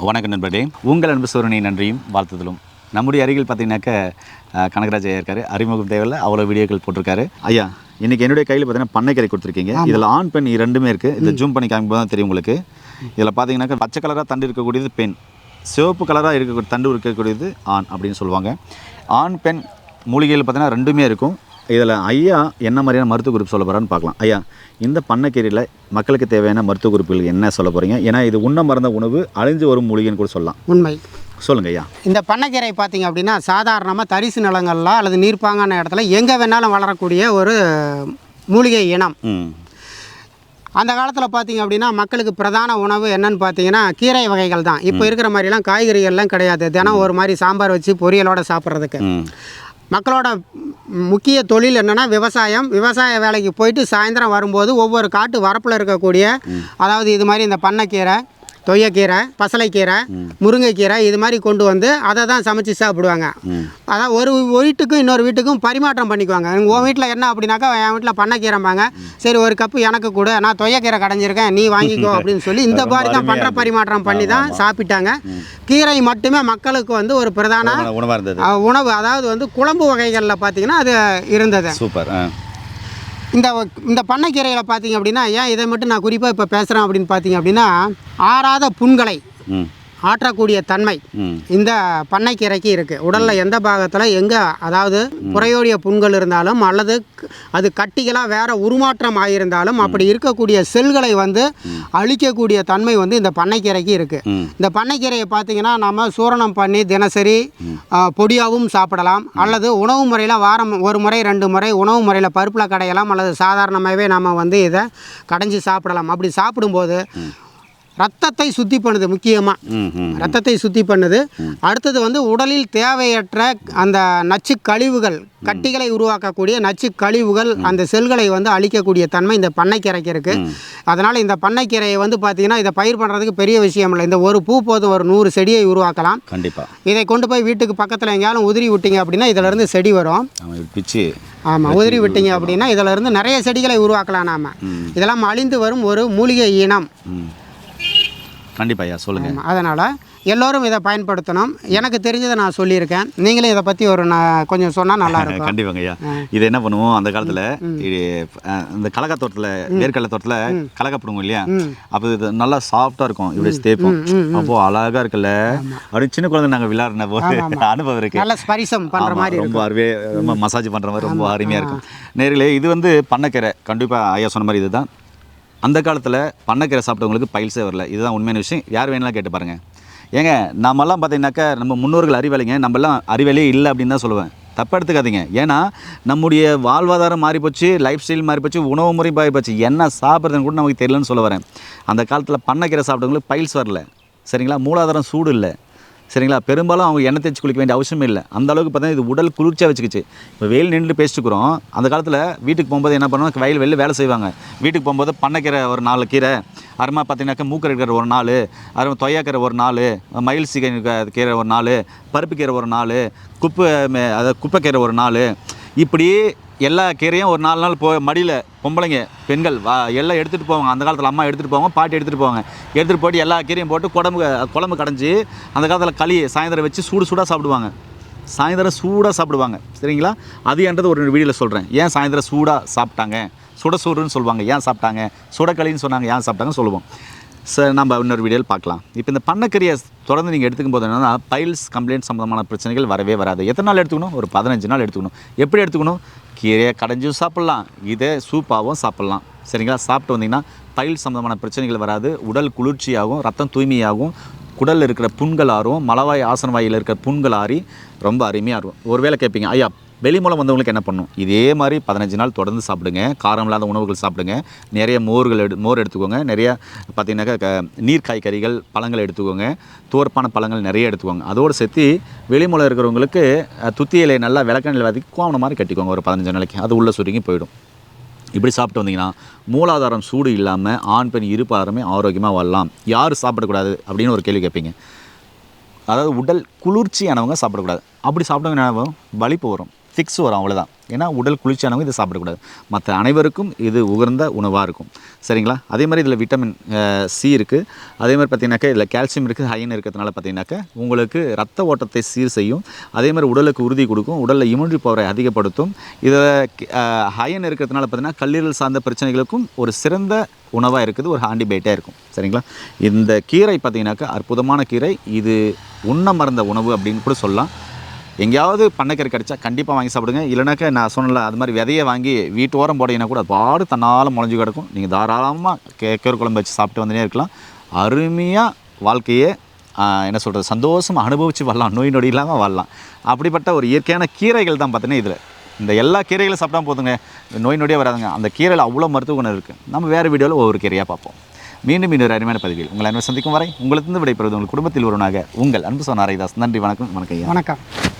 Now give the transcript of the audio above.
வணக்கம் நண்பர்களே, உங்கள் அன்பு சோரணி நன்றியும் வாழ்த்துதலும். நம்முடைய அருகில் பார்த்தீங்கன்னாக்க கனகராஜ் ஐயா இருக்காரு. அறிமுகம் தேவையில்லை, அவ்வளோ வீடியோக்கள் போட்டிருக்காரு. ஐயா, இன்றைக்கி என்னுடைய கையில் பார்த்தீங்கன்னா பண்ணைக்கரை கொடுத்துருக்கீங்க. இதில் ஆண் பெண் ரெண்டுமே இருக்குது. இந்த ஜூம் பண்ணி காமிக்கும் தான் தெரியும் உங்களுக்கு. இதில் பார்த்தீங்கன்னாக்கா பச்சை கலராக தண்டு இருக்கக்கூடியது பெண், சிவப்பு கலராக இருக்கக்கூடிய தண்டு இருக்கக்கூடியது ஆண் அப்படின்னு சொல்லுவாங்க. ஆண் பெண் மூலிகைகள் பார்த்தீங்கன்னா ரெண்டுமே இருக்கும். இதில் ஐயா என்ன மாதிரியான மருத்துவ குறிப்பு சொல்ல போகிறான்னு பார்க்கலாம். ஐயா, இந்த பண்ணைக்கீரையில் மக்களுக்கு தேவையான மருத்துவ குறிப்புகள் என்ன சொல்ல போகிறீங்க? ஏன்னா இது உண்ண மறந்த உணவு, அழிஞ்சு வரும் மூலிகைன்னு கூட சொல்லலாம். உண்மை. சொல்லுங்க ஐயா. இந்த பண்ணைக்கீரை பார்த்திங்க அப்படின்னா சாதாரணமாக தரிசு நிலங்களில் அல்லது நீர்ப்பாங்கான இடத்துல எங்கே வேணாலும் வளரக்கூடிய ஒரு மூலிகை இனம். அந்த காலத்தில் பார்த்திங்க அப்படின்னா மக்களுக்கு பிரதான உணவு என்னன்னு பார்த்தீங்கன்னா கீரை வகைகள் தான். இப்போ இருக்கிற மாதிரிலாம் காய்கறிகள்லாம் கிடையாது. தினம் ஒரு மாதிரி சாம்பார் வச்சு பொரியலோடு சாப்பிட்றதுக்கு. மக்களோட முக்கிய தொழில் என்னென்னா விவசாயம். விவசாய வேலைக்கு போயிட்டு சாயந்தரம் வரும்போது ஒவ்வொரு காட்டு வரப்பில் இருக்கக்கூடிய, அதாவது இது மாதிரி இந்த பண்ணைக்கீரை, தொய்யக்கீரை, பசலைக்கீரை, முருங்கைக்கீரை இது மாதிரி கொண்டு வந்து அதை தான் சமைச்சு சாப்பிடுவாங்க. அதான் ஒரு வீட்டுக்கும் இன்னொரு வீட்டுக்கும் பரிமாற்றம் பண்ணிக்குவாங்க. உன் வீட்டில் என்ன அப்படின்னாக்கா என் வீட்டில் பண்ணைக்கீரைம்பாங்க. சரி, ஒரு கப்பு எனக்கு கூட, நான் தொய்யக்கீரை கடைஞ்சிருக்கேன், நீ வாங்கிக்கோ அப்படின்னு சொல்லி இந்த மாதிரி தான் பண்ற பரிமாற்றம் பண்ணி தான் சாப்பிட்டாங்க. கீரை மட்டுமே மக்களுக்கு வந்து ஒரு பிரதான உணவு. அதாவது வந்து குழம்பு வகைகளில் பார்த்தீங்கன்னா அது இருந்தது. சூப்பர். இந்த பண்ணைக்கீரையில் பார்த்தீங்க அப்படின்னா, ஏன் இதை மட்டும் நான் குறிப்பாக இப்போ பேசுகிறேன் அப்படின்னு பார்த்தீங்க அப்படின்னா, ஆறாத புண்களை ஆற்றக்கூடிய தன்மை இந்த பண்ணைக்கீரைக்கு இருக்குது. உடலில் எந்த பாகத்தில் எங்கே, அதாவது புறையோடிய புண்கள் இருந்தாலும் அல்லது அது கட்டிகளாக வேறு உருமாற்றம் ஆகியிருந்தாலும் அப்படி இருக்கக்கூடிய செல்களை வந்து அழிக்கக்கூடிய தன்மை வந்து இந்த பண்ணைக்கீரைக்கு இருக்குது. இந்த பண்ணைக்கீரையை பார்த்திங்கன்னா நம்ம சூரணம் பண்ணி தினசரி பொடியாகவும் சாப்பிடலாம், அல்லது உணவு முறையில் வாரம் ஒரு முறை 2 முறை உணவு முறையில் பருப்பில் கடையலாம், அல்லது சாதாரணமாகவே நம்ம வந்து இதை கடைஞ்சி சாப்பிடலாம். அப்படி சாப்பிடும்போது ரத்தத்தை சுத்தி பண்ணுது. முக்கியமாக ரத்தத்தை சுத்தி பண்ணுது. அடுத்தது வந்து உடலில் தேவையற்ற அந்த நச்சு கழிவுகள், கட்டிகளை உருவாக்கக்கூடிய நச்சு கழிவுகள், அந்த செல்களை வந்து அழிக்கக்கூடிய தன்மை இந்த பண்ணைக்கீரைக்கு இருக்குது. அதனால் இந்த பண்ணைக்கீரையை வந்து பார்த்திங்கன்னா இதை பயிர் பண்ணுறதுக்கு பெரிய விஷயம் இல்லை. இந்த ஒரு பூ போதும், ஒரு 100 செடியை உருவாக்கலாம். கண்டிப்பாக. இதை கொண்டு போய் வீட்டுக்கு பக்கத்தில் எங்கேயாலும் உதிரி விட்டிங்க அப்படின்னா இதிலேருந்து செடி வரும். பிச்சு, ஆமாம், உதிரி விட்டிங்க அப்படின்னா இதிலேருந்து நிறைய செடிகளை உருவாக்கலாம். நாம் இதெல்லாம் அழிந்து வரும் ஒரு மூலிகை இனம். கண்டிப்பாக ஐயா, சொல்லுங்கள். அதனால் எல்லோரும் இதை பயன்படுத்தணும். எனக்கு தெரிஞ்சதை நான் சொல்லியிருக்கேன். நீங்களே இதை பற்றி கொஞ்சம் சொன்னால் நல்லா இருக்கும். கண்டிப்பாங்க ஐயா. இது என்ன பண்ணுவோம், அந்த காலத்தில் இந்த கலகா தோட்டத்தில், வேர்க்கடலை தோட்டத்தில் கலகா போடுவோம் இல்லையா, அப்போ இது நல்லா சாஃப்டாக இருக்கும். இப்படி தேய்ப்போம், அப்போது அழகாக இருக்குல்ல. அப்படி சின்ன குழந்தை நாங்கள் விளையாடின போது அனுபவம் இருக்குது. நல்ல ஸ்பரிசம் பண்ணுற மாதிரி, ரொம்ப மசாஜ் பண்ணுற மாதிரி ரொம்ப அருமையாக இருக்கும். நேரில் இது வந்து பண்ணைக்கீரை. கண்டிப்பாக ஐயா சொன்ன மாதிரி இதுதான். அந்த காலத்தில் பண்ணைக்கீரை சாப்பிட்டவங்களுக்கு பைல்ஸே வரல. இதுதான் உண்மையான விஷயம். யார் வேணாலும் கேட்டு பாருங்கள். ஏங்க, நம்மலாம் பார்த்தீங்கன்னாக்கா நம்ம முன்னோர்கள் அறிவாளிங்க, நம்மளாம் அறிவாளியே இல்லை அப்படின்னு தான் சொல்லுவேன். தப்பாக எடுத்துக்காதீங்க. ஏன்னா நம்முடைய வாழ்வாதாரம் மாறி போச்சு, லைஃப் ஸ்டைல் மாறி போச்சு, உணவு முறை மாறி போச்சு. என்ன சாப்பிட்றதுன்னு கூட நமக்கு தெரியலன்னு சொல்ல வரேன். அந்த காலத்தில் பண்ணைக்கீரை சாப்பிட்டவங்களுக்கு பைல்ஸ் வரல, சரிங்களா. மூலாதாரம் சூடு இல்லை, சரிங்களா. பெரும்பாலும் அவங்க எண்ணெய் தேய்ச்சி குளிக்க வேண்டிய அவசியம் இல்லை. அந்த அளவுக்கு பார்த்தீங்கன்னா இது உடல் குளிர்ச்சியாக வச்சுக்கிச்சு. இப்போ வெயில் நின்று பேசிட்டுக்கிறோம். அந்த காலத்தில் வீட்டுக்கு போகும்போது என்ன பண்ணுவாங்க, வெளில வேலை செய்வாங்க. வீட்டுக்கு போகும்போது பண்ணைக்கீரை ஒரு 4 கீரை, அருமா பார்த்தீங்கன்னாக்கா மூக்கரை கீரை ஒரு 4, அருமா தொய்யாக்கீரை ஒரு 4, மயில் சீகை கீரை ஒரு 4, பருப்பு கீரை ஒரு 4, குப்பைக்கீரை ஒரு 4, இப்படி எல்லா கீரையும் ஒரு 4 நாள் மடியில் பொம்பளைங்க பெண்கள் எல்லாம் எடுத்துகிட்டு போவாங்க. அந்த காலத்தில் அம்மா எடுத்துகிட்டு போவாங்க, பாட்டி எடுத்துகிட்டு போவாங்க. எடுத்துகிட்டு போய்ட்டு எல்லா கீரையும் போட்டு குழம்பு கடைஞ்சி அந்த காலத்தில் களி சாயந்தரம் வச்சு சூடாக சாப்பிடுவாங்க. சாயந்தரம் சூடாக சாப்பிடுவாங்க, சரிங்களா. அது என்றது ஒரு வீடியோவில் சொல்கிறேன். ஏன் சாயந்தரம் சூடாக சாப்பிட்டாங்க, சுடசூடுன்னு சொல்லுவாங்க. ஏன் சாப்பிட்டாங்க, சுடக்களின்னு சொன்னாங்க, ஏன் சாப்பிட்டாங்கன்னு சொல்லுவோம். சார், நம்ம இன்னொரு வீடியோவில் பார்க்கலாம். இப்போ இந்த பண்ணைக்கீரையை தொடர்ந்து நீங்கள் எடுத்துக்கும் போது என்னென்னா பைல்ஸ் கம்ப்ளைண்ட் சம்மந்தமான பிரச்சனைகள் வரவே வராது. எத்தனை நாள் எடுத்துக்கணும்? ஒரு 15 நாள் எடுத்துக்கணும். எப்படி எடுத்துக்கணும்? கீரையை கடைஞ்சும் சாப்பிட்லாம், இதே சூப்பாகவும் சாப்பிட்லாம், சரிங்களா. சாப்பிட்டு வந்தீங்கன்னா பைல்ஸ் சம்மந்தமான பிரச்சனைகள் வராது. உடல் குளிர்ச்சியாகும், ரத்தம் தூய்மையாகும், குடலில் இருக்கிற புண்கள் ஆறும், மலவாய் ஆசன வாயில் இருக்கிற புண்கள் ஆறி ரொம்ப அருமையாக இருக்கும். ஒரு வேளை கேட்பீங்க, ஐயா வெளி மூலம் வந்தவங்களுக்கு என்ன பண்ணும்? இதே மாதிரி 15 நாள் தொடர்ந்து சாப்பிடுங்க. காரம் இல்லாத உணவுகள் சாப்பிடுங்க. நிறைய மோர் எடுத்துக்கோங்க. நிறைய பார்த்திங்கனாக்கா நீர் காய்கறிகள், பழங்கள் எடுத்துக்கோங்க. தோற்பான பழங்கள் நிறைய எடுத்துக்கோங்க. அதோடு சேர்த்து வெளி மூலம் இருக்கிறவங்களுக்கு துத்தி இலையை நல்லா விளக்கெண்ணில் வதக்கி கோவணம் மாதிரி கட்டிக்கோங்க ஒரு 15 நாளைக்கு. அது உள்ள சுருங்கி போயிடும். இப்படி சாப்பிட்டு வந்தீங்கன்னா மூலாதாரம் சூடு இல்லாமல் ஆண் பெண் இருப்பாருமே ஆரோக்கியமாக வாழலாம். யார் சாப்பிடக்கூடாது அப்படின்னு ஒரு கேள்வி கேட்பீங்க. அதாவது உடல் குளிர்ச்சியானவங்க சாப்பிடக்கூடாது. அப்படி சாப்பிட்டவங்க என்ன வலிப்பு வரும், ஃபிக்ஸ் வரும், அவ்வளோதான். ஏன்னா உடல் குளிர்ச்சியானவங்க இதை சாப்பிடக்கூடாது. மற்ற அனைவருக்கும் இது உகந்த உணவாக இருக்கும். சரிங்களா? அதே மாதிரி இதில் விட்டமின் சி இருக்குது. அதே மாதிரி பார்த்தீங்கன்னாக்கா இதில் கால்சியம் இருக்குது, அயன் இருக்கிறதுனால பார்த்தீங்கன்னாக்கா உங்களுக்கு ரத்த ஓட்டத்தை சீர் செய்யும். அதே மாதிரி உடலுக்கு உறுதி கொடுக்கும், உடலில் இம்யூனிட்டி பவரை அதிகப்படுத்தும். இதில் அயன் இருக்கிறதுனால பார்த்தீங்கன்னா கல்லீரல் சார்ந்த பிரச்சனைகளுக்கும் ஒரு சிறந்த உணவாக இருக்குது, ஒரு ஆன்டிபயோட்டிக்காக இருக்கும். சரிங்களா? இந்த கீரை பார்த்தீங்கன்னாக்கா அற்புதமான கீரை. இது உண்ண மறந்த உணவு அப்படின்னு கூட சொல்லலாம். எங்கேயாவது பண்ணைக்கீரை கிடச்சா கண்டிப்பாக வாங்கி சாப்பிடுங்க. இல்லைனாக்கா நான் சொன்னல அது மாதிரி விதையை வாங்கி வீட்டு ஓரம் போட்டிங்கன்னா கூட அது பாடு தன்னால் முளைஞ்சு கிடக்கும். நீங்கள் தாராளமாக கீரை குழம்பு வச்சு சாப்பிட்டு வந்துனே இருக்கலாம். அருமையாக வாழ்க்கையே என்ன சொல்கிறது, சந்தோஷமாக அனுபவித்து வாழலாம், நோய் நொடி இல்லாமல் வாழலாம். அப்படிப்பட்ட ஒரு இயற்கையான கீரைகள் தான் பார்த்தீங்கன்னா இதில். இந்த எல்லா கீரைகளும் சாப்பிட்டா போதுங்க, நோய் நொடியே வராதுங்க. அந்த கீரையில் அவ்வளோ மருத்துவ குணம் இருக்குது. நம்ம வேறு வீடியோவில் ஒவ்வொரு கீரையாக பார்ப்போம். மீண்டும் இன்னொரு அருமையான பதிவில் உங்களை அன்பு சந்திக்கும் வரை உங்களிடந்து விடைபெறுவது உங்கள் குடும்பத்தில் ஒருவனாக உங்கள் அன்பு சொன்ன ஹரிதாஸ். நன்றி, வணக்கம். வணக்கம். வணக்கம்.